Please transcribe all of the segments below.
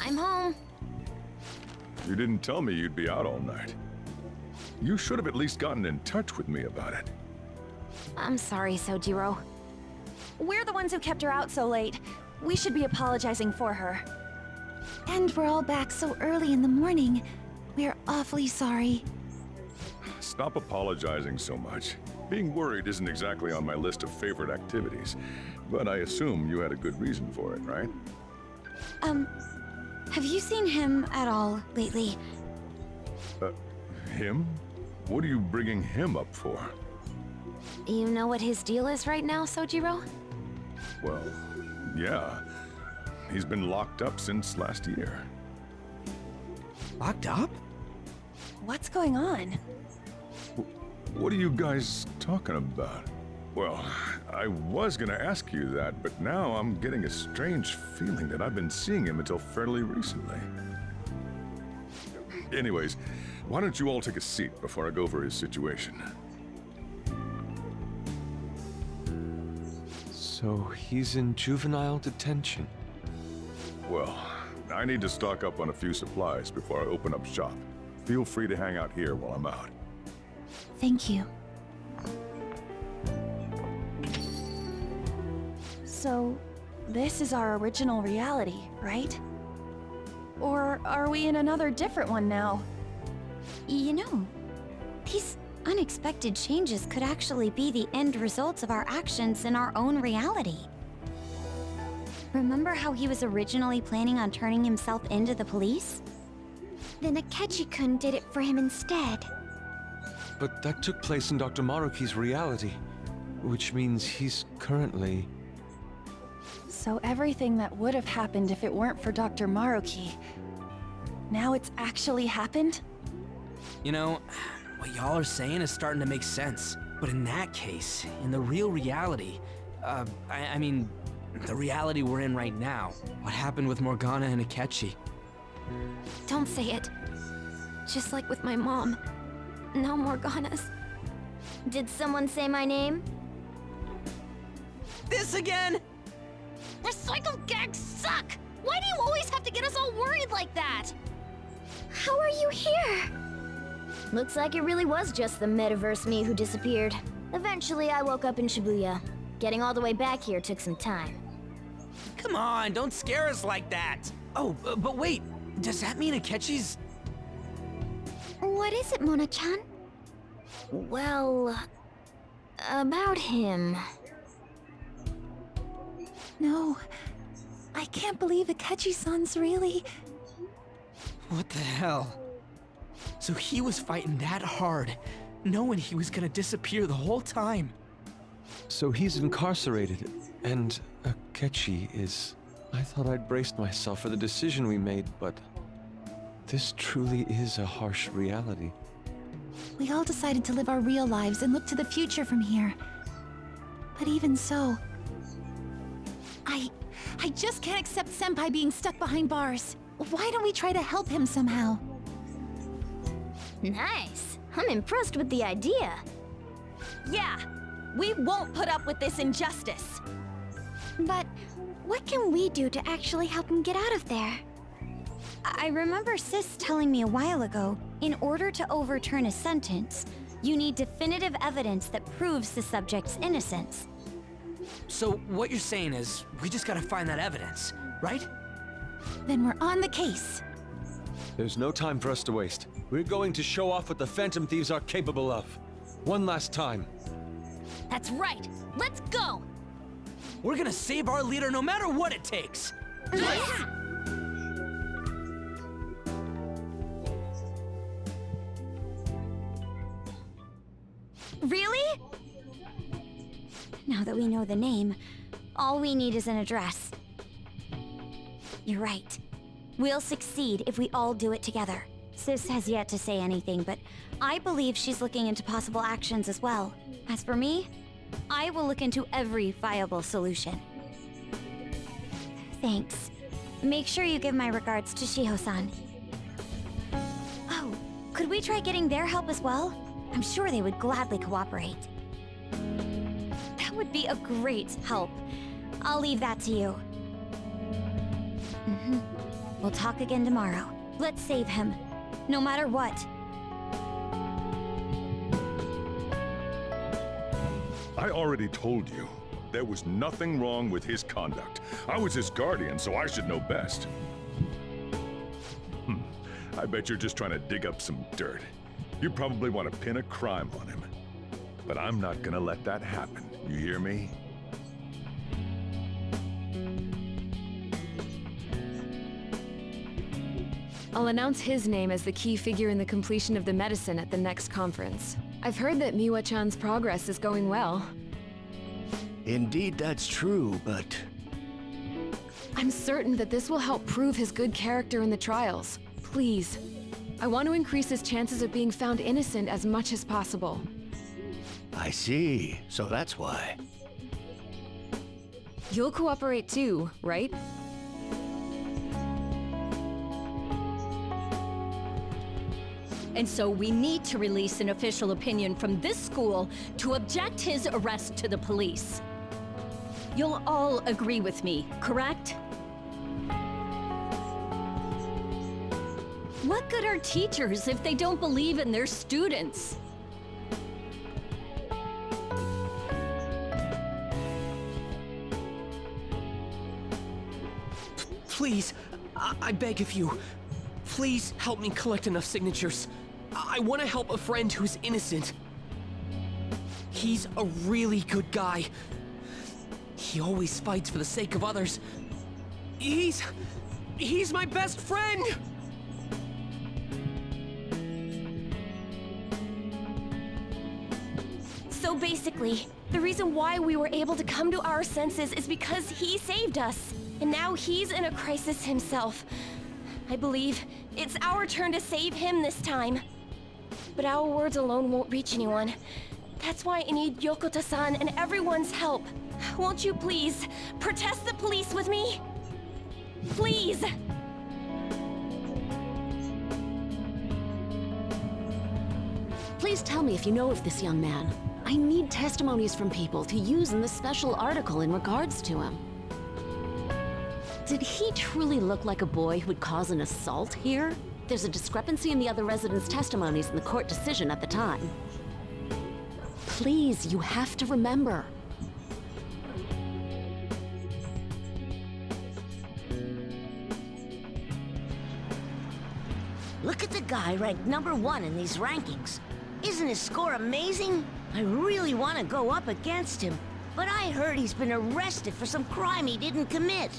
I'm home. You didn't tell me you'd be out all night. You should have at least gotten in touch with me about it. I'm sorry, Sojiro. We're the ones who kept her out so late. We should be apologizing for her. And we're all back so early in the morning. We're awfully sorry. Stop apologizing so much. Being worried isn't exactly on my list of favorite activities, but I assume you had a good reason for it, right? Have you seen him at all lately? Him? What are you bringing him up for? You know what his deal is right now, Sojiro? Well, yeah. He's been locked up since last year. Locked up? What's going on? What are you guys talking about? Well, I was gonna ask you that, but now I'm getting a strange feeling that I've been seeing him until fairly recently. Anyways, why don't you all take a seat before I go over his situation? So he's in juvenile detention. Well, I need to stock up on a few supplies before I open up shop. Feel free to hang out here while I'm out. Thank you. So, this is our original reality, right? Or are we in another different one now? You know, these unexpected changes could actually be the end results of our actions in our own reality. Remember how he was originally planning on turning himself into the police? Then Akechi-kun did it for him instead. But that took place in Dr. Maruki's reality, which means he's currently... So everything that would have happened if it weren't for Dr. Maruki, now it's actually happened? You know, what y'all are saying is starting to make sense. But in that case, in the real reality, I mean, the reality we're in right now, what happened with Morgana and Akechi? Don't say it. Just like with my mom. Now Morgana's. Did someone say my name? This again? Recycle gags suck! Why do you always have to get us all worried like that? How are you here? Looks like it really was just the metaverse me who disappeared. Eventually, I woke up in Shibuya. Getting all the way back here took some time. Come on, don't scare us like that! Oh, but wait, does that mean Akechi's... What is it, Mona-chan? Well... about him. No, I can't believe Akechi-san's really... What the hell? So he was fighting that hard, knowing he was gonna disappear the whole time. So he's incarcerated, and Akechi is... I thought I'd braced myself for the decision we made, but... this truly is a harsh reality. We all decided to live our real lives and look to the future from here. But even so... I just can't accept Senpai being stuck behind bars. Why don't we try to help him somehow? Nice. I'm impressed with the idea. Yeah, we won't put up with this injustice. But what can we do to actually help him get out of there? I remember Sis telling me a while ago, in order to overturn a sentence, you need definitive evidence that proves the subject's innocence. So what you're saying is, we just gotta find that evidence, right? Then we're on the case. There's no time for us to waste. We're going to show off what the Phantom Thieves are capable of. One last time. That's right. Let's go! We're gonna save our leader no matter what it takes! Yeah! Really? Now that we know the name, all we need is an address. You're right. We'll succeed if we all do it together. Sis has yet to say anything, but I believe she's looking into possible actions as well. As for me, I will look into every viable solution. Thanks. Make sure you give my regards to Shiho-san. Oh, could we try getting their help as well? I'm sure they would gladly cooperate. That would be a great help. I'll leave that to you. We'll talk again tomorrow. Let's save him. No matter what. I already told you. There was nothing wrong with his conduct. I was his guardian, so I should know best. I bet you're just trying to dig up some dirt. You probably want to pin a crime on him. But I'm not gonna let that happen. You hear me? I'll announce his name as the key figure in the completion of the medicine at the next conference. I've heard that Miwa-chan's progress is going well. Indeed, that's true, but I'm certain that this will help prove his good character in the trials. Please. I want to increase his chances of being found innocent as much as possible. I see. So that's why. You'll cooperate too, right? And so we need to release an official opinion from this school to object his arrest to the police. You'll all agree with me, correct? What good are teachers if they don't believe in their students? Please, I beg of you, please help me collect enough signatures. I want to help a friend who's innocent. He's a really good guy. He always fights for the sake of others. He's my best friend! So basically, the reason why we were able to come to our senses is because he saved us. And now he's in a crisis himself. I believe it's our turn to save him this time. But our words alone won't reach anyone. That's why I need Yokota-san and everyone's help. Won't you please protest the police with me? Please! Please tell me if you know of this young man. I need testimonies from people to use in the special article in regards to him. Did he truly look like a boy who would cause an assault here? There's a discrepancy in the other residents' testimonies in the court decision at the time. Please, you have to remember. Look at the guy ranked #1 in these rankings. Isn't his score amazing? I really want to go up against him, but I heard he's been arrested for some crime he didn't commit.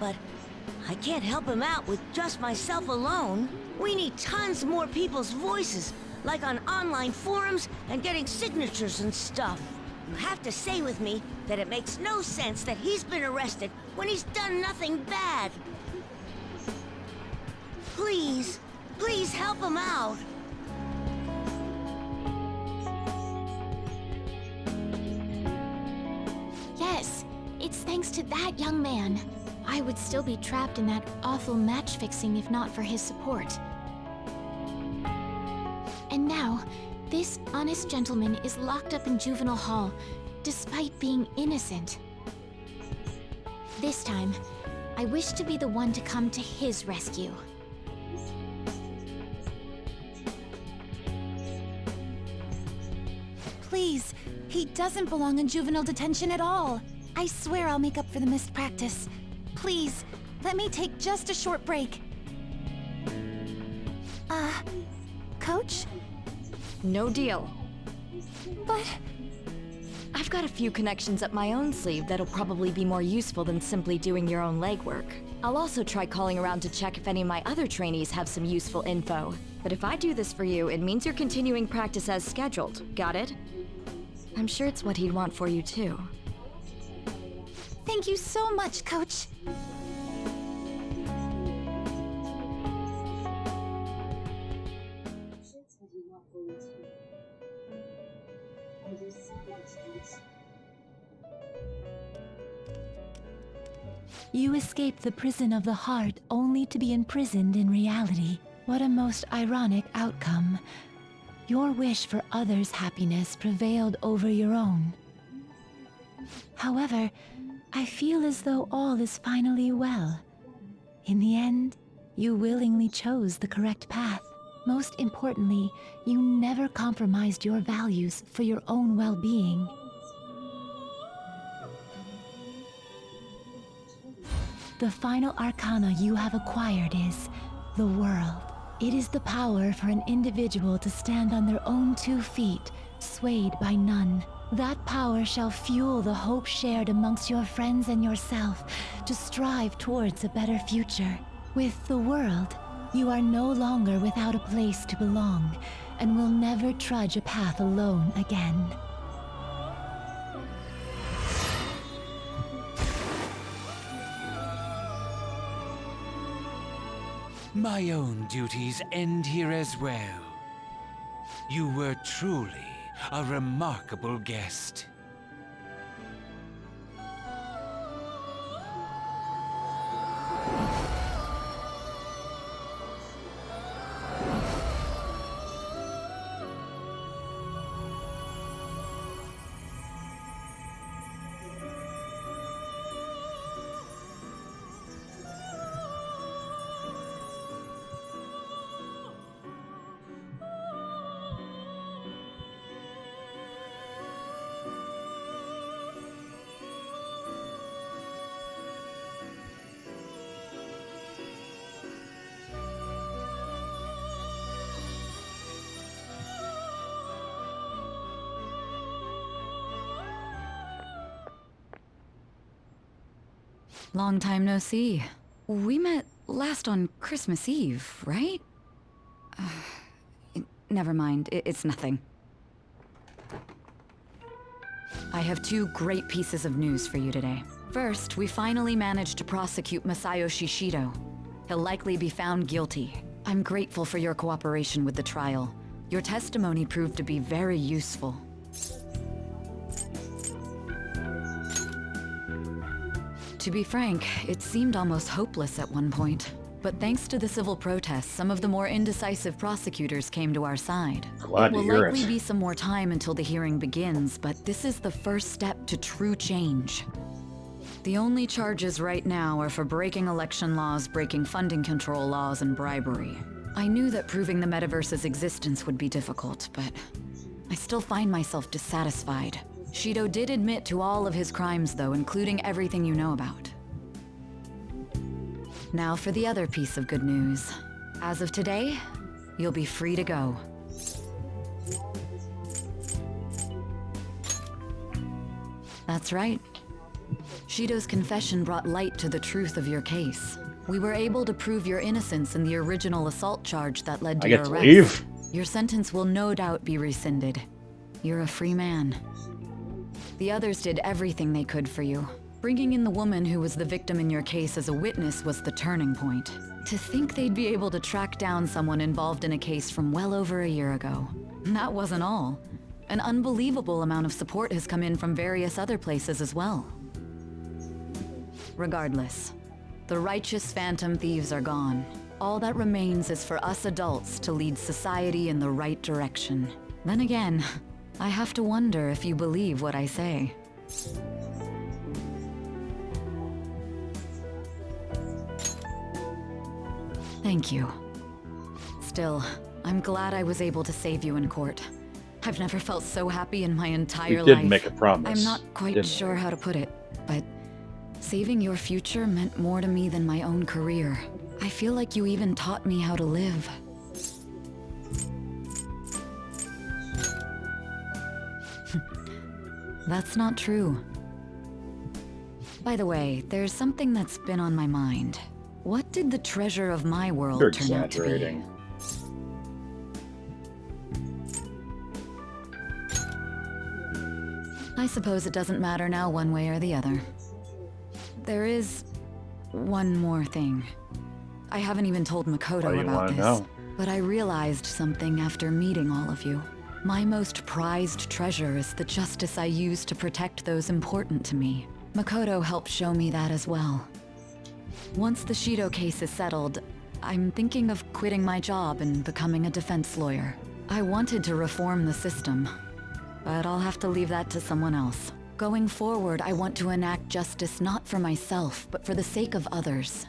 But I can't help him out with just myself alone. We need tons more people's voices, like on online forums and getting signatures and stuff. You have to say with me that it makes no sense that he's been arrested when he's done nothing bad. Please, please help him out. Yes, it's thanks to that young man. I would still be trapped in that awful match fixing if not for his support. And now, this honest gentleman is locked up in juvenile hall, despite being innocent. This time, I wish to be the one to come to his rescue. Please, he doesn't belong in juvenile detention at all. I swear I'll make up for the missed practice. Please, let me take just a short break. Coach? No deal. But... I've got a few connections up my own sleeve that'll probably be more useful than simply doing your own legwork. I'll also try calling around to check if any of my other trainees have some useful info. But if I do this for you, it means you're continuing practice as scheduled. Got it? I'm sure it's what he'd want for you too. Thank you so much, Coach. You escaped the prison of the heart only to be imprisoned in reality. What a most ironic outcome. Your wish for others' happiness prevailed over your own. However, I feel as though all is finally well. In the end, you willingly chose the correct path. Most importantly, you never compromised your values for your own well-being. The final arcana you have acquired is the world. It is the power for an individual to stand on their own 2 feet, swayed by none. That power shall fuel the hope shared amongst your friends and yourself to strive towards a better future. With the world, you are no longer without a place to belong, and will never trudge a path alone again. My own duties end here as well. You were truly a remarkable guest. Long time no see. We met last on Christmas Eve, right? Never mind, it's nothing. I have 2 great pieces of news for you today. First, we finally managed to prosecute Masayoshi Shido. He'll likely be found guilty. I'm grateful for your cooperation with the trial. Your testimony proved to be very useful. To be frank, it seemed almost hopeless at one point. But thanks to the civil protests, some of the more indecisive prosecutors came to our side. Glad to hear it. It will likely be some more time until the hearing begins, but this is the first step to true change. The only charges right now are for breaking election laws, breaking funding control laws, and bribery. I knew that proving the metaverse's existence would be difficult, but I still find myself dissatisfied. Shido did admit to all of his crimes, though, including everything you know about. Now for the other piece of good news. As of today, you'll be free to go. That's right. Shido's confession brought light to the truth of your case. We were able to prove your innocence in the original assault charge that led to your arrest. Leave? Your sentence will no doubt be rescinded. You're a free man. The others did everything they could for you. Bringing in the woman who was the victim in your case as a witness was the turning point. To think they'd be able to track down someone involved in a case from well over a year ago. And that wasn't all. An unbelievable amount of support has come in from various other places as well. Regardless, the righteous phantom thieves are gone. All that remains is for us adults to lead society in the right direction. Then again, I have to wonder if you believe what I say. Thank you. Still, I'm glad I was able to save you in court. I've never felt so happy in my entire life. You did make a promise. I'm not quite sure how to put it, but saving your future meant more to me than my own career. I feel like you even taught me how to live. That's not true. By the way, there's something that's been on my mind. What did the treasure of my world You're turn out to be? exaggerating. I suppose it doesn't matter now one way or the other. There is one more thing. I haven't even told Makoto Why do you about wanna this, know? but I realized something after meeting all of you. My most prized treasure is the justice I use to protect those important to me. Makoto helped show me that as well. Once the Shido case is settled, I'm thinking of quitting my job and becoming a defense lawyer. I wanted to reform the system, but I'll have to leave that to someone else. Going forward, I want to enact justice not for myself, but for the sake of others.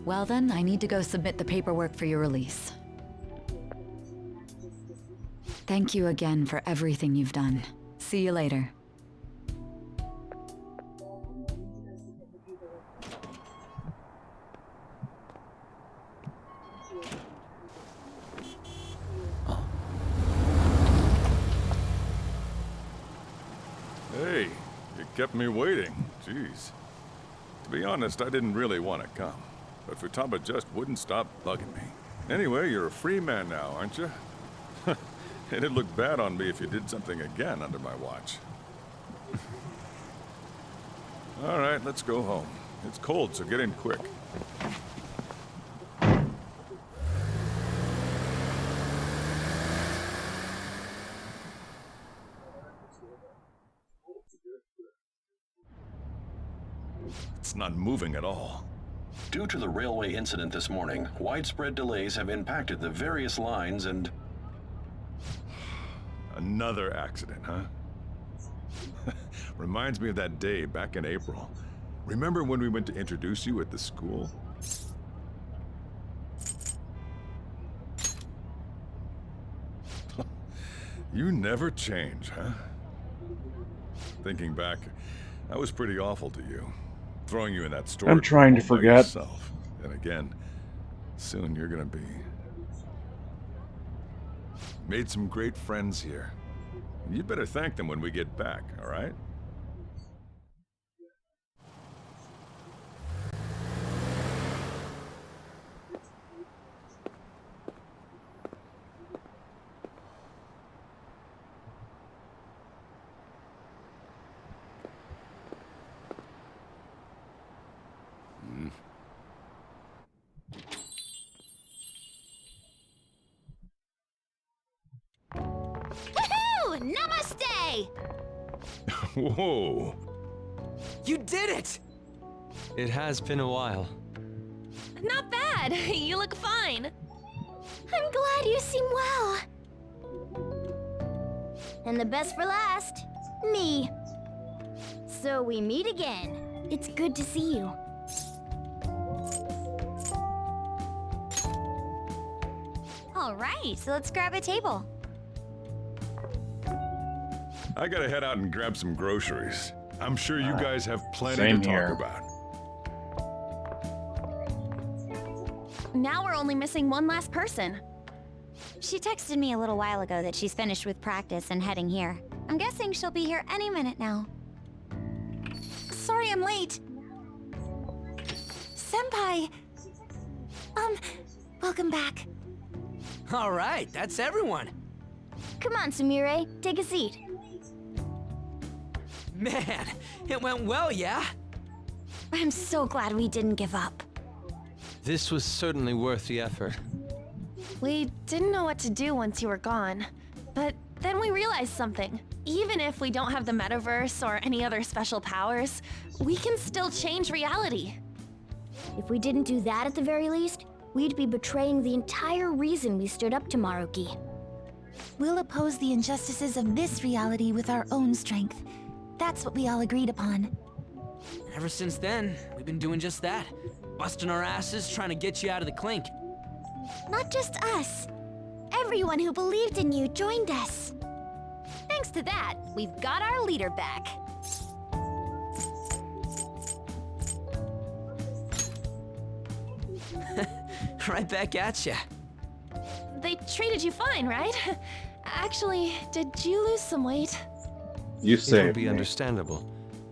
Well then, I need to go submit the paperwork for your release. Thank you again for everything you've done. See you later. Hey, you kept me waiting. Jeez. To be honest, I didn't really want to come, but Futaba just wouldn't stop bugging me. Anyway, you're a free man now, aren't you? It'd look bad on me if you did something again under my watch. All right, let's go home. It's cold, so get in quick. It's not moving at all. Due to the railway incident this morning, widespread delays have impacted the various lines and... Another accident, huh? Reminds me of that day back in April. Remember when we went to introduce you at the school? You never change, huh? Thinking back, I was pretty awful to you. Throwing you in that store. I'm trying to forget. Yourself. And again, soon you're gonna be. Made some great friends here. You'd better thank them when we get back, all right? Namaste! Whoa. You did it! It has been a while. Not bad. You look fine. I'm glad you seem well. And the best for last, me. So we meet again. It's good to see you. All right, so let's grab a table. I gotta head out and grab some groceries. I'm sure you guys have plenty Same to talk here. about. Now we're only missing one last person. She texted me a little while ago that she's finished with practice and heading here. I'm guessing she'll be here any minute now. Sorry I'm late. Senpai. Welcome back. All right, that's everyone. Come on, Sumire, take a seat. Man, it went well, yeah? I'm so glad we didn't give up. This was certainly worth the effort. We didn't know what to do once you were gone, but then we realized something. Even if we don't have the metaverse or any other special powers, we can still change reality. If we didn't do that at the very least, we'd be betraying the entire reason we stood up to Maruki. We'll oppose the injustices of this reality with our own strength. That's what we all agreed upon. Ever since then, we've been doing just that. Busting our asses trying to get you out of the clink. Not just us. Everyone who believed in you joined us. Thanks to that, we've got our leader back. Right back at ya. They treated you fine, right? Actually, did you lose some weight? You It saved would be me. understandable.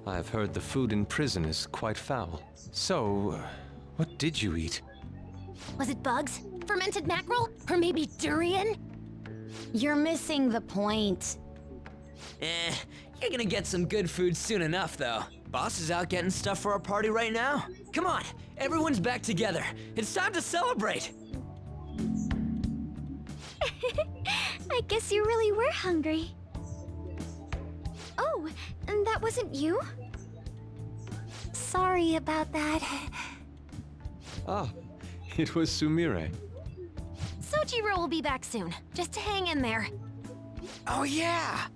I've heard the food in prison is quite foul. So, what did you eat? Was it bugs? Fermented mackerel? Or maybe durian? You're missing the point. You're gonna get some good food soon enough, though. Boss is out getting stuff for our party right now. Come on, everyone's back together. It's time to celebrate. I guess you really were hungry. Oh, and that wasn't you? Sorry about that. Ah, it was Sumire. Sojiro will be back soon. Just hang in there. Oh yeah!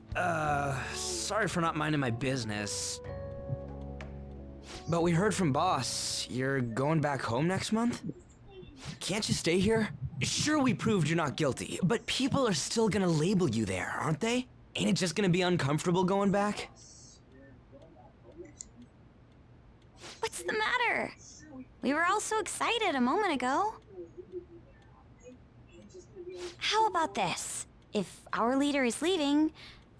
Sorry for not minding my business. But we heard from Boss, you're going back home next month? Can't you stay here? Sure, we proved you're not guilty, but people are still gonna label you there, aren't they? Ain't it just gonna be uncomfortable going back? What's the matter? We were all so excited a moment ago. How about this? If our leader is leaving,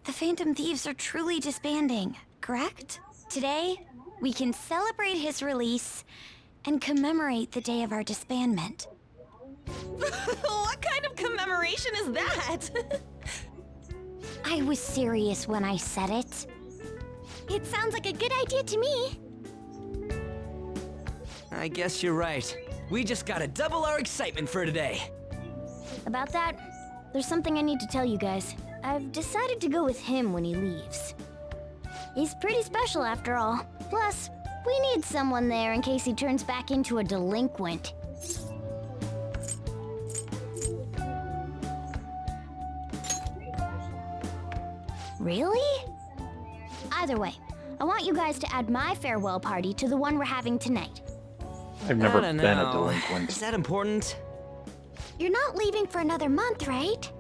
the Phantom Thieves are truly disbanding, correct? Today, we can celebrate his release and commemorate the day of our disbandment. What kind of commemoration is that? I was serious when I said it. It sounds like a good idea to me. I guess you're right. We just gotta double our excitement for today. About that, there's something I need to tell you guys. I've decided to go with him when he leaves. He's pretty special after all. Plus, we need someone there in case he turns back into a delinquent. Really? Either way, I want you guys to add my farewell party to the one we're having tonight. I've never I don't been a know. delinquent. Is that important? You're not leaving for another month, right?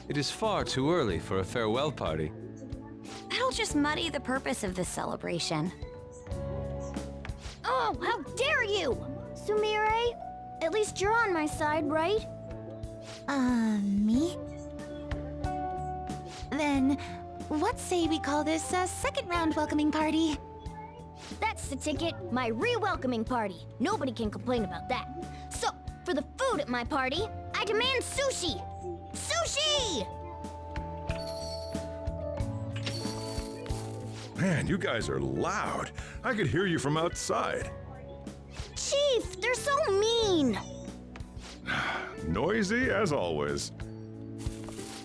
It is far too early for a farewell party. That'll just muddy the purpose of this celebration. Oh, how dare you! Sumire, at least you're on my side, right? Me? Then, what say we call this a second round welcoming party? That's the ticket, my re-welcoming party. Nobody can complain about that. So, for the food at my party, I demand sushi! Sushi! Man, you guys are loud. I could hear you from outside. Chief, they're so mean! Noisy as always.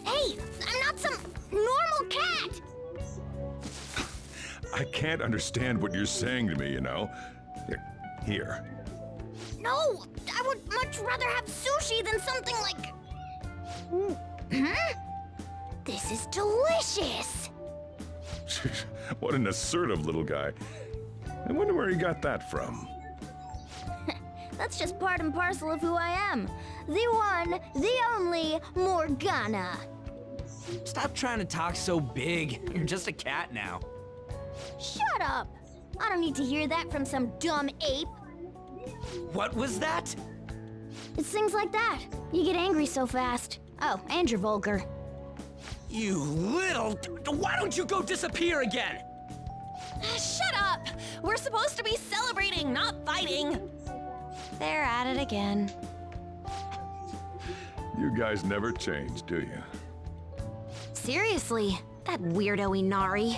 Hey, I'm not some normal cat! I can't understand what you're saying to me, you know. Here. No, I would much rather have sushi than something like... This is delicious! What an assertive little guy. I wonder where he got that from. That's just part and parcel of who I am. The one, the only Morgana. Stop trying to talk so big. You're just a cat now. Shut up! I don't need to hear that from some dumb ape. What was that? It's things like that. You get angry so fast. Oh, and you're vulgar. You little... Why don't you go disappear again? Shut up! We're supposed to be celebrating, not fighting. They're at it again. You guys never change, do you? Seriously, that weirdo Inari.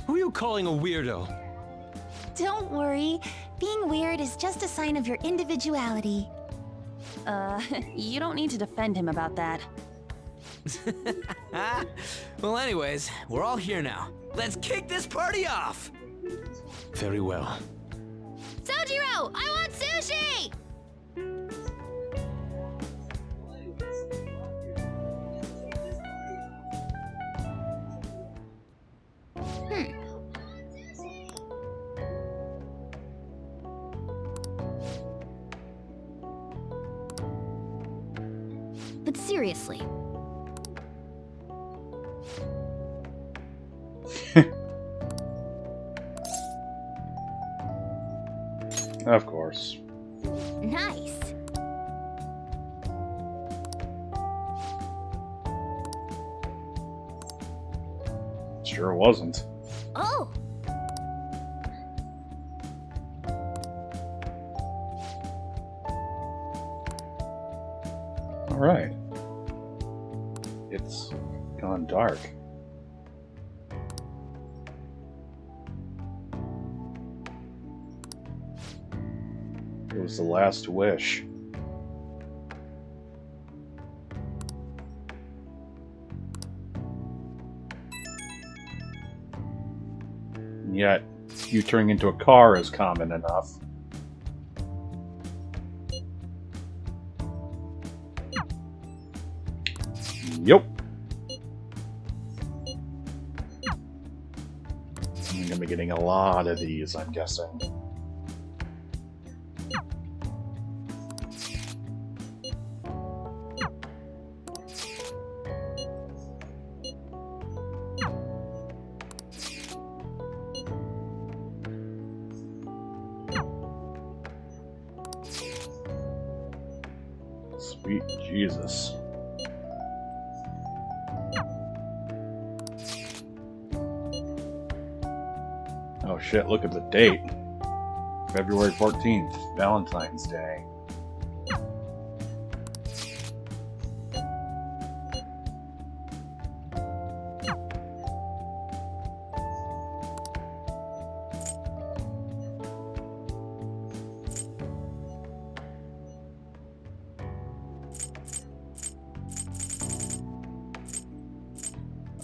Who are you calling a weirdo? Don't worry. Being weird is just a sign of your individuality. You don't need to defend him about that. Well, anyways, we're all here now. Let's kick this party off! Very well. Sojiro, I want sushi! But seriously. Of course. Nice. Sure wasn't. Oh! Alright. It's gone dark. It was the last wish. And yet, you turning into a car is common enough. Yep. I'm gonna be getting a lot of these, I'm guessing. Sweet Jesus. Oh shit, look at the date. February 14th, Valentine's Day.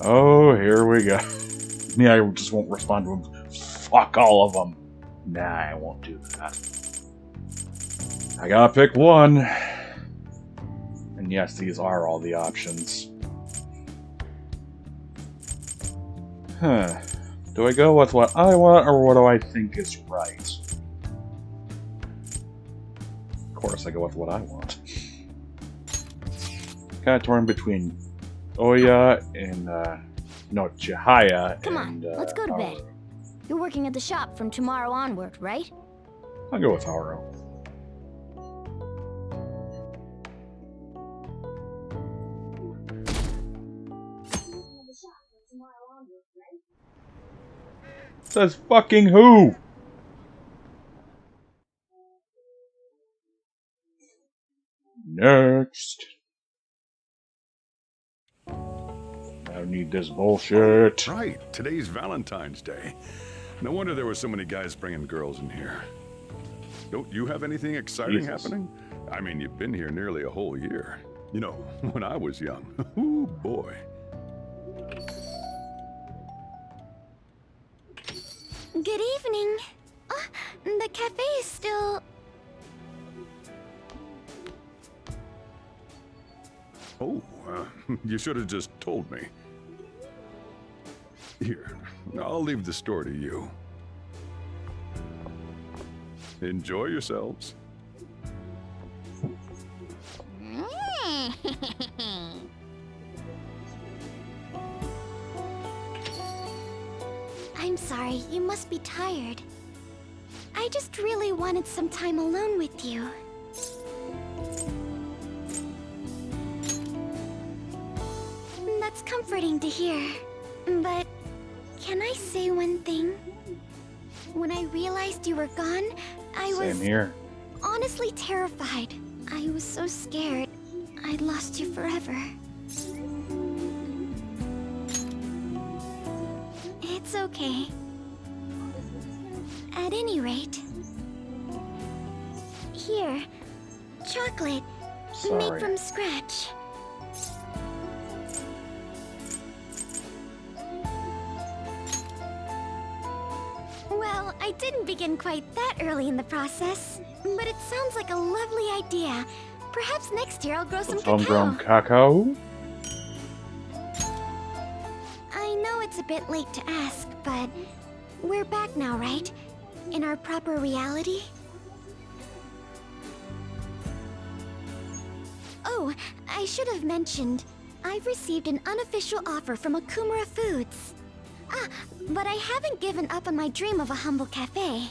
Oh, here we go. Yeah, I just won't respond to him. Fuck all of them. Nah, I won't do that. I gotta pick one. And yes, these are all the options. Huh. Do I go with what I want or what do I think is right? Of course, I go with what I want. Kind of torn between Oya and, no, Chihaya. Come and, on, let's go to bed. You're working at the shop from tomorrow onward, right? I'll go with Haru. Says fucking who? Next. I don't need this bullshit. Right, today's Valentine's Day. No wonder there were so many guys bringing girls in here. Don't you have anything exciting happening? I mean, you've been here nearly a whole year. You know, when I was young. Ooh, boy. Good evening. The cafe is still... Oh, you should have just told me. Here, I'll leave the store to you. Enjoy yourselves. I'm sorry, you must be tired. I just really wanted some time alone with you. That's comforting to hear. But can I say one thing? When I realized you were gone, I was Same here. honestly terrified. I was so scared I'd lost you forever. It's okay. At any rate, here, chocolate made Sorry. from scratch. Well, I didn't begin quite that early in the process, but it sounds like a lovely idea. Perhaps next year I'll grow some cacao. Homegrown cacao? I know it's a bit late to ask, but we're back now, right? In our proper reality? Oh, I should have mentioned, I've received an unofficial offer from Okumura Foods. But I haven't given up on my dream of a humble cafe.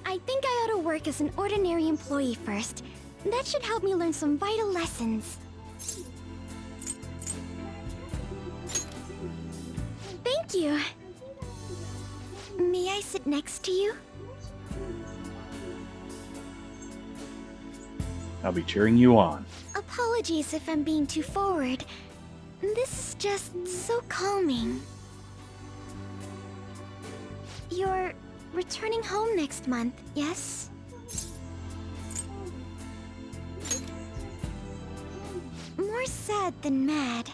I think I ought to work as an ordinary employee first. That should help me learn some vital lessons. Thank you. May I sit next to you? I'll be cheering you on. Apologies if I'm being too forward. This is just so calming. You're returning home next month, yes? More sad than mad.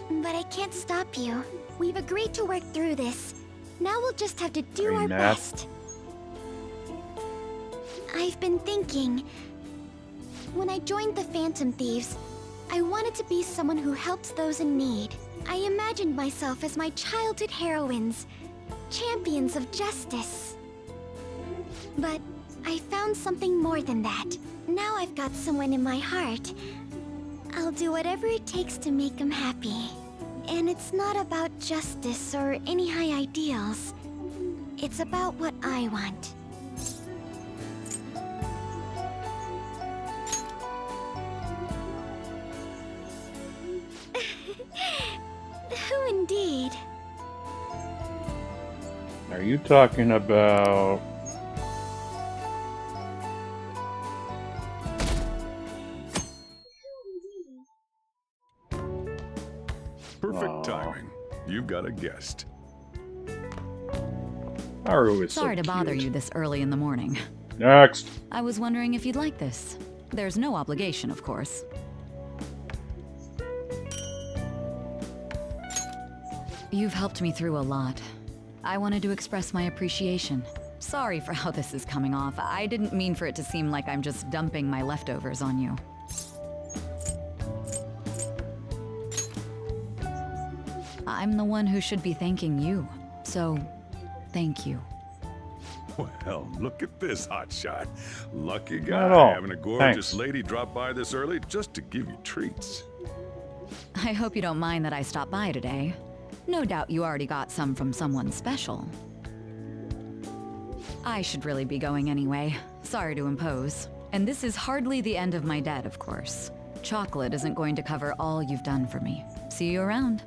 But I can't stop you. We've agreed to work through this. Now we'll just have to do our best. I've been thinking. When I joined the Phantom Thieves, I wanted to be someone who helps those in need. I imagined myself as my childhood heroines. champions of justice. But I found something more than that. Now I've got someone in my heart. I'll do whatever it takes to make him happy. And it's not about justice or any high ideals. It's about what I want. Who indeed? Are you talking about... Perfect timing. You've got a guest. Haru is Sorry so to bother cute. you this early in the morning. Next. I was wondering if you'd like this. There's no obligation, of course. You've helped me through a lot. I wanted to express my appreciation. Sorry for how this is coming off. I didn't mean for it to seem like I'm just dumping my leftovers on you. I'm the one who should be thanking you. So, thank you. Well, look at this hotshot. Lucky Not guy at all. having a gorgeous Thanks. lady drop by this early just to give you treats. I hope you don't mind that I stopped by today. No doubt you already got some from someone special. I should really be going anyway. Sorry to impose. And this is hardly the end of my debt, of course. Chocolate isn't going to cover all you've done for me. See you around.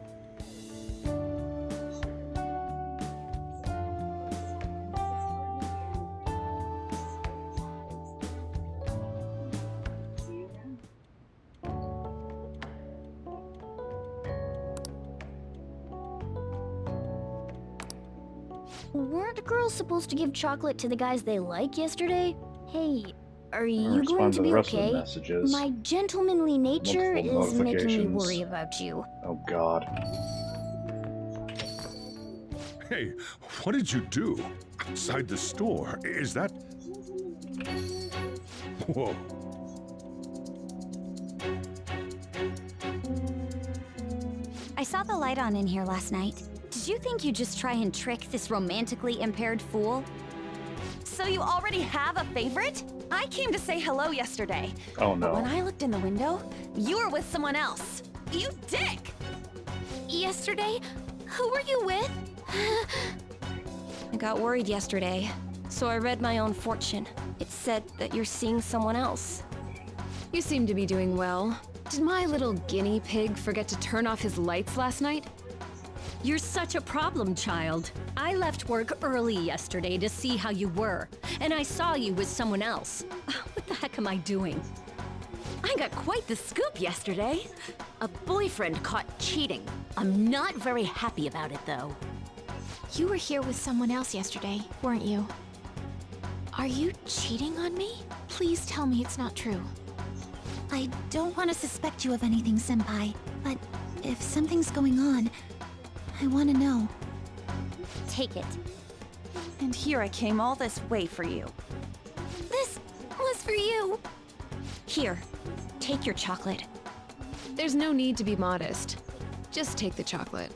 Weren't girls supposed to give chocolate to the guys they like yesterday? Hey, are you respond going to to the be rest of the okay? messages. My gentlemanly nature Multiple is making me notifications. worry about you. Oh god. Hey, what did you do? Outside the store? Is that... Whoa. I saw the light on in here last night. Did you think you'd just try and trick this romantically impaired fool? So you already have a favorite? I came to say hello yesterday. Oh But when no. I looked in the window, you were with someone else. You dick! Yesterday? Who were you with? I got worried yesterday, so I read my own fortune. It said that you're seeing someone else. You seem to be doing well. Did my little guinea pig forget to turn off his lights last night? You're such a problem, child. I left work early yesterday to see how you were, and I saw you with someone else. What the heck am I doing? I got quite the scoop yesterday. A boyfriend caught cheating. I'm not very happy about it, though. You were here with someone else yesterday, weren't you? Are you cheating on me? Please tell me it's not true. I don't want to suspect you of anything, Senpai, but if something's going on, I want to know. Take it. And here I came all this way for you. This was for you. Here, take your chocolate. There's no need to be modest. Just take the chocolate.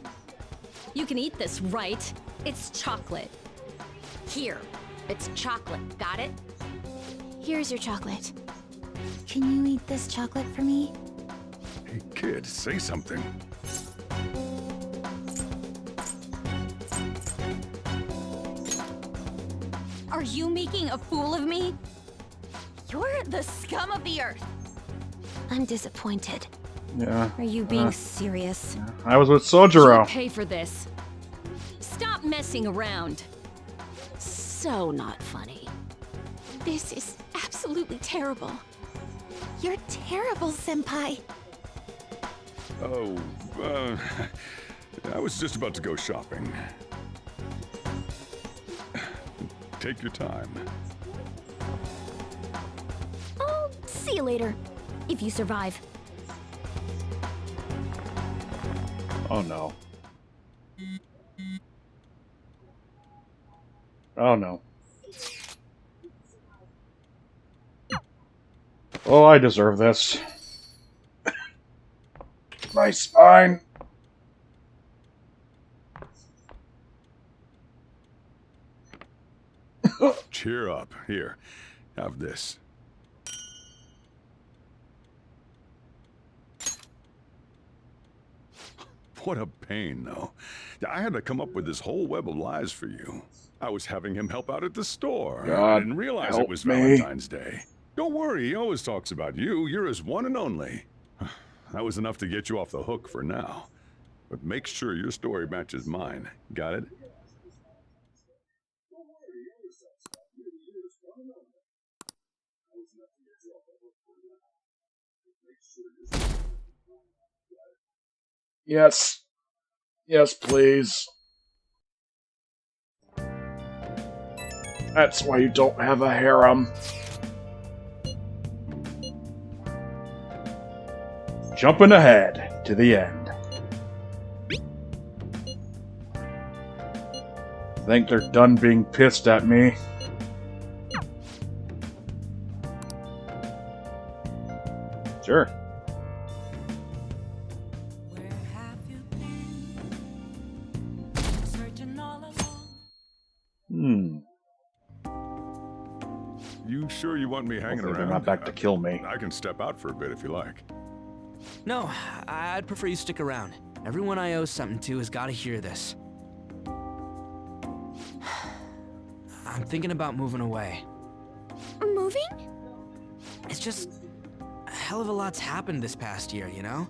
You can eat this, right? It's chocolate. Here, it's chocolate. Got it? Here's your chocolate. Can you eat this chocolate for me? Hey, kid, say something. Are you making a fool of me? You're the scum of the earth. I'm disappointed. Yeah. Are you being serious? I was with You'll Sojiro. pay for this. Stop messing around. So not funny. This is absolutely terrible. You're terrible, Senpai. Oh, I was just about to go shopping. Take your time. I'll see you later. If you survive. Oh no. Oh no. Oh, I deserve this. My spine. Cheer up. Here, have this. What a pain, though. I had to come up with this whole web of lies for you. I was having him help out at the store. God, I didn't realize it help was me. Valentine's Day. Don't worry, he always talks about you. You're his one and only. That was enough to get you off the hook for now. But make sure your story matches mine. Got it? Yes. Yes, please. That's why you don't have a harem. Jumping ahead to the end. Think they're done being pissed at me. Sure. You sure you want me hanging Hopefully around? they're not back to kill me. I can step out for a bit if you like. No, I'd prefer you stick around. Everyone I owe something to has got to hear this. I'm thinking about moving away. Moving? It's just a hell of a lot's happened this past year, you know?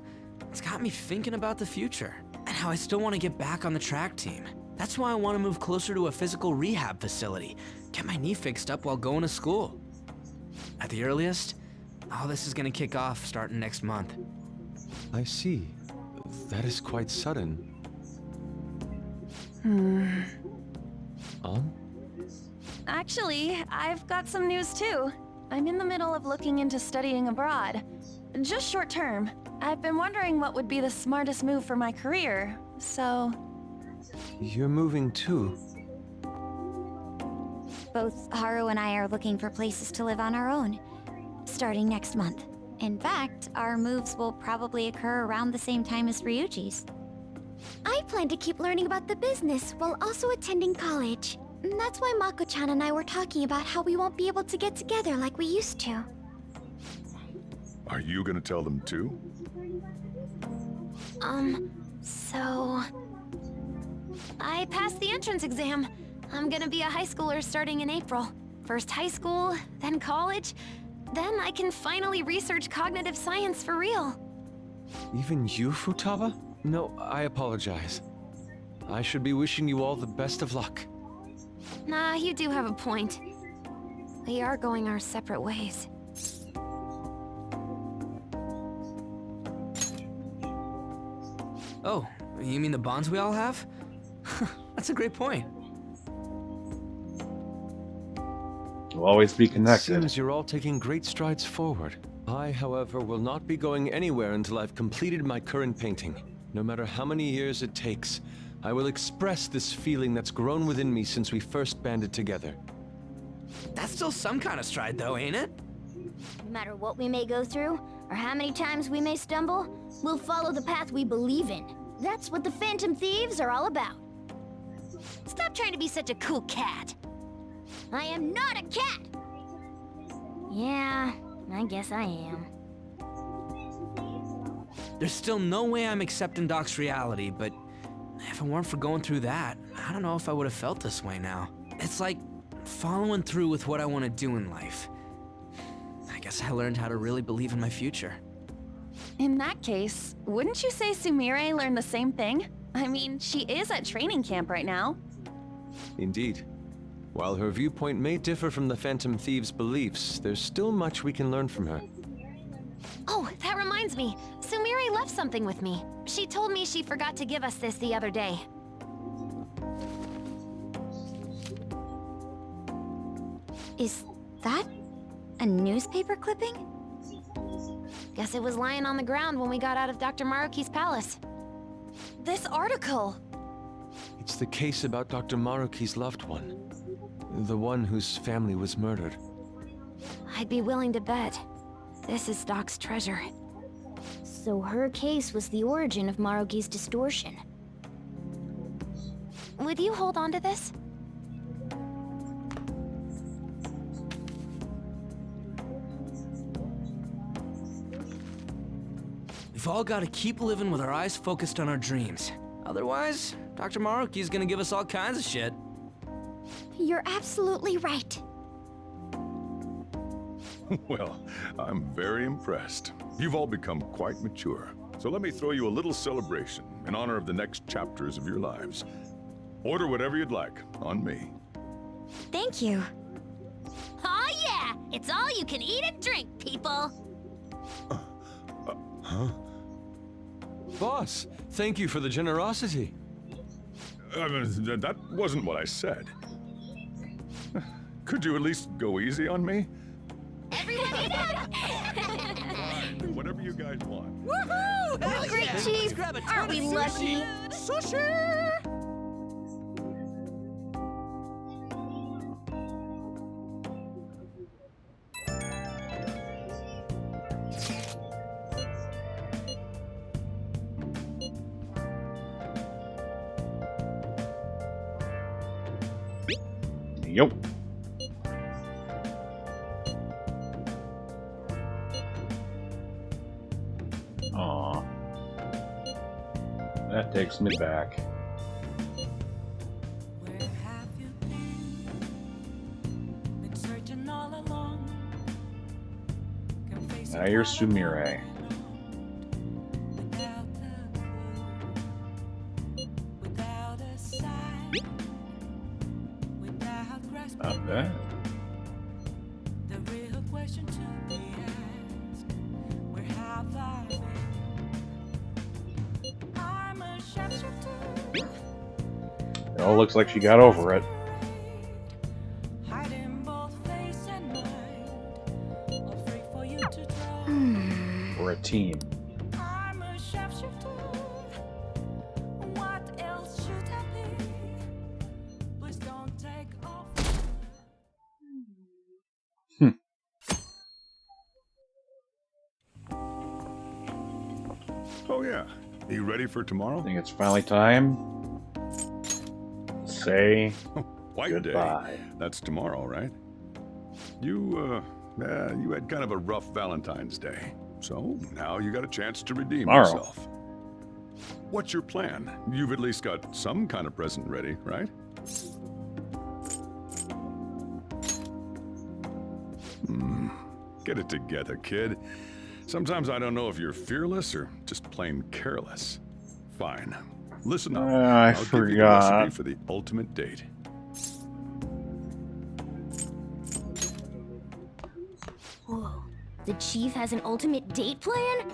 It's got me thinking about the future and how I still want to get back on the track team. That's why I want to move closer to a physical rehab facility, get my knee fixed up while going to school. At the earliest, all this is going to kick off starting next month. I see. That is quite sudden. Actually, I've got some news too. I'm in the middle of looking into studying abroad. Just short term. I've been wondering what would be the smartest move for my career, so... You're moving too. Both Haru and I are looking for places to live on our own, starting next month. In fact, our moves will probably occur around the same time as Ryuji's. I plan to keep learning about the business while also attending college. That's why Mako-chan and I were talking about how we won't be able to get together like we used to. Are you gonna tell them too? So... I passed the entrance exam. I'm gonna be a high schooler starting in April. First high school, then college, then I can finally research cognitive science for real. Even you, Futaba? No, I apologize. I should be wishing you all the best of luck. Nah, you do have a point. We are going our separate ways. Oh, you mean the bonds we all have? That's a great point. We'll always be connected. Seems you're all taking great strides forward. I, however, will not be going anywhere until I've completed my current painting. No matter how many years it takes, I will express this feeling that's grown within me since we first banded together. That's still some kind of stride, though, ain't it? No matter what we may go through, or how many times we may stumble, we'll follow the path we believe in. That's what the Phantom Thieves are all about. Stop trying to be such a cool cat. I am not a cat! Yeah, I guess I am. There's still no way I'm accepting Doc's reality, but if it weren't for going through that, I don't know if I would have felt this way now. It's like following through with what I want to do in life. I guess I learned how to really believe in my future. In that case, wouldn't you say Sumire learned the same thing? I mean, she is at training camp right now. Indeed. While her viewpoint may differ from the Phantom Thieves' beliefs, there's still much we can learn from her. Oh, that reminds me. Sumire left something with me. She told me she forgot to give us this the other day. Is that a newspaper clipping? Guess it was lying on the ground when we got out of Dr. Maruki's palace. This article! It's the case about Dr. Maruki's loved one. The one whose family was murdered. I'd be willing to bet. This is Doc's treasure. So her case was the origin of Maruki's distortion. Would you hold on to this? We've all got to keep living with our eyes focused on our dreams. Otherwise, Dr. Maruki's gonna give us all kinds of shit. You're absolutely right. Well, I'm very impressed. You've all become quite mature. So let me throw you a little celebration in honor of the next chapters of your lives. Order whatever you'd like, on me. Thank you. Oh yeah! It's all you can eat and drink, people! Huh? Boss, thank you for the generosity. That wasn't what I said. Could you at least go easy on me? Everybody Whatever you guys want. Woohoo! Oh, great, Chief! Aren't we lucky? Sushi! Yup. Aw. That takes me back. Now here's Sumire. Not bad. It all looks like she got over it. We're a team. Oh yeah. Are you ready for tomorrow? I think it's finally time to say White goodbye. Day. That's tomorrow, right? You had kind of a rough Valentine's Day. So now you got a chance to redeem Tomorrow. yourself. What's your plan? You've at least got some kind of present ready, right? Get it together, kid. Sometimes I don't know if you're fearless or just plain careless. Fine. Listen up. I I'll give you the forgot. recipe for the ultimate date. Whoa. The Chief has an ultimate date plan?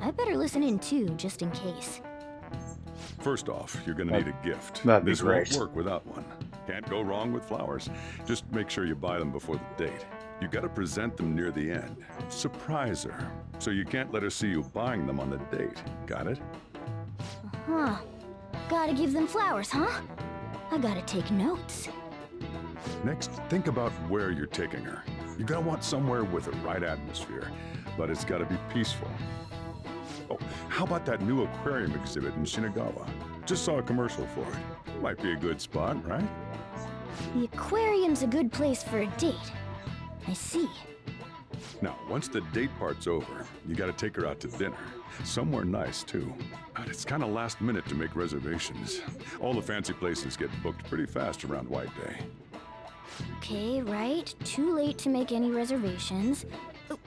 I better listen in too, just in case. First off, you're gonna need a gift. That'd be This great. won't work without one. Can't go wrong with flowers. Just make sure you buy them before the date. You gotta present them near the end. Surprise her. So you can't let her see you buying them on the date. Got it? Huh. Gotta give them flowers, huh? I gotta take notes. Next, think about where you're taking her. You're gonna want somewhere with the right atmosphere, but it's gotta be peaceful. Oh, how about that new aquarium exhibit in Shinagawa? Just saw a commercial for it. Might be a good spot, right? The aquarium's a good place for a date. I see. Now, once the date part's over, you gotta take her out to dinner. Somewhere nice, too. But it's kinda last minute to make reservations. All the fancy places get booked pretty fast around White Day. Okay, right. Too late to make any reservations.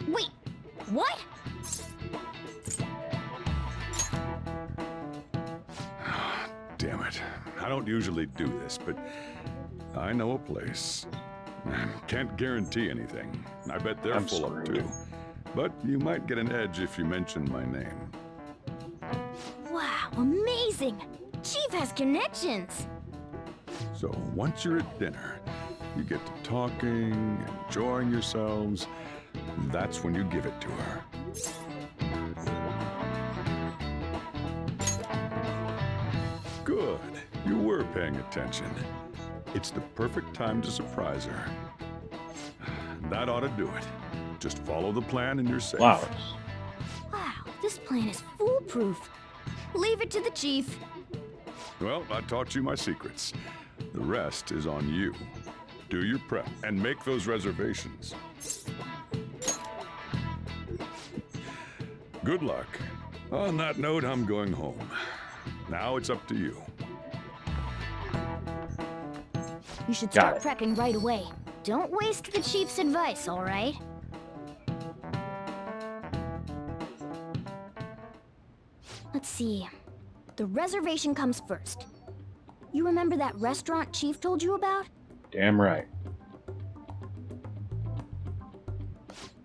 Wait! What? Damn it. I don't usually do this, but I know a place. Can't guarantee anything. I bet they're full of too. But you might get an edge if you mention my name. Wow, amazing! Chief has connections! So once you're at dinner, you get to talking, enjoying yourselves. That's when you give it to her. Good. You were paying attention. It's the perfect time to surprise her. That ought to do it. Just follow the plan and you're safe. Flowers. Wow, this plan is foolproof. Leave it to the Chief. Well, I taught you my secrets. The rest is on you. Do your prep and make those reservations. Good luck. On that note, I'm going home. Now it's up to you. You should Got start prepping right away. Don't waste the chief's advice, all right? Let's see. The reservation comes first. You remember that restaurant Chief told you about? Damn right.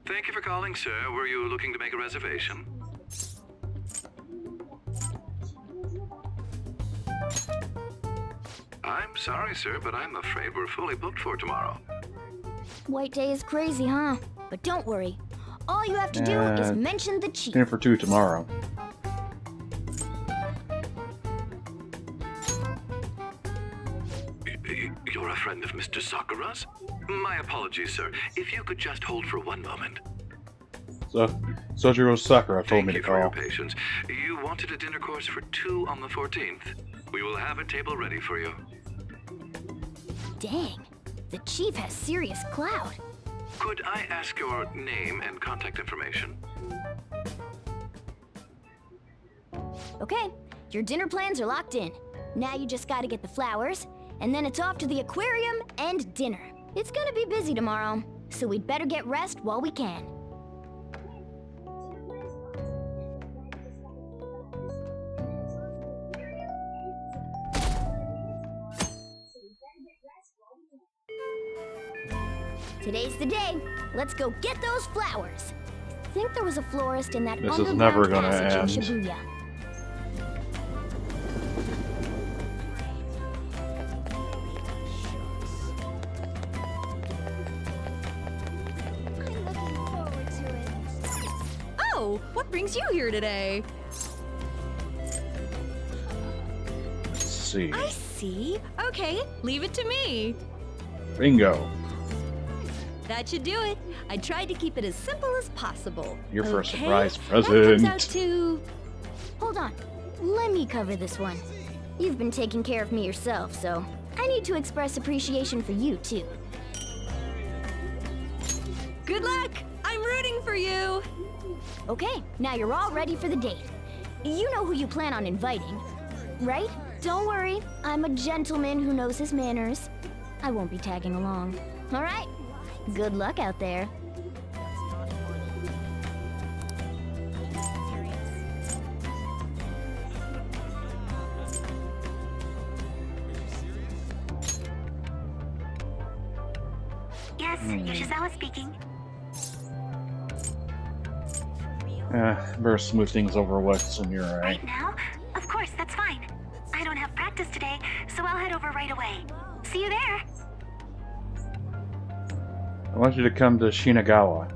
Thank you for calling, sir. Were you looking to make a reservation? I'm sorry, sir, but I'm afraid we're fully booked for tomorrow. White Day is crazy, huh? But don't worry. All you have to do is mention the Chief. Dinner for 2 tomorrow. You're a friend of Mr. Sakura's? My apologies, sir. If you could just hold for one moment. So, Sojiro Sakura told me to Thank you for your call. patience. You wanted a dinner course for 2 on the 14th. We will have a table ready for you. Dang. The Chief has serious clout. Could I ask your name and contact information? Okay, your dinner plans are locked in. Now you just gotta get the flowers, and then it's off to the aquarium and dinner. It's gonna be busy tomorrow, so we'd better get rest while we can. Today's the day. Let's go get those flowers. Think there was a florist in that This is underground never gonna passage in end. Shibuya. Oh, what brings you here today? Let's see. I see. Okay, leave it to me. Bingo. That should do it. I tried to keep it as simple as possible. Here for a Okay, surprise that comes present. out to... Hold on. Let me cover this one. You've been taking care of me yourself, so I need to express appreciation for you, too. Good luck! I'm rooting for you! Okay, now you're all ready for the date. You know who you plan on inviting, right? Don't worry, I'm a gentleman who knows his manners. I won't be tagging along. All right? Good luck out there. Yes, Yoshizawa speaking. Better smooth things over with, so you're alright. Right now? Of course, that's fine. I don't have practice today, so I'll head over right away. See you there! I want you to come to Shinagawa.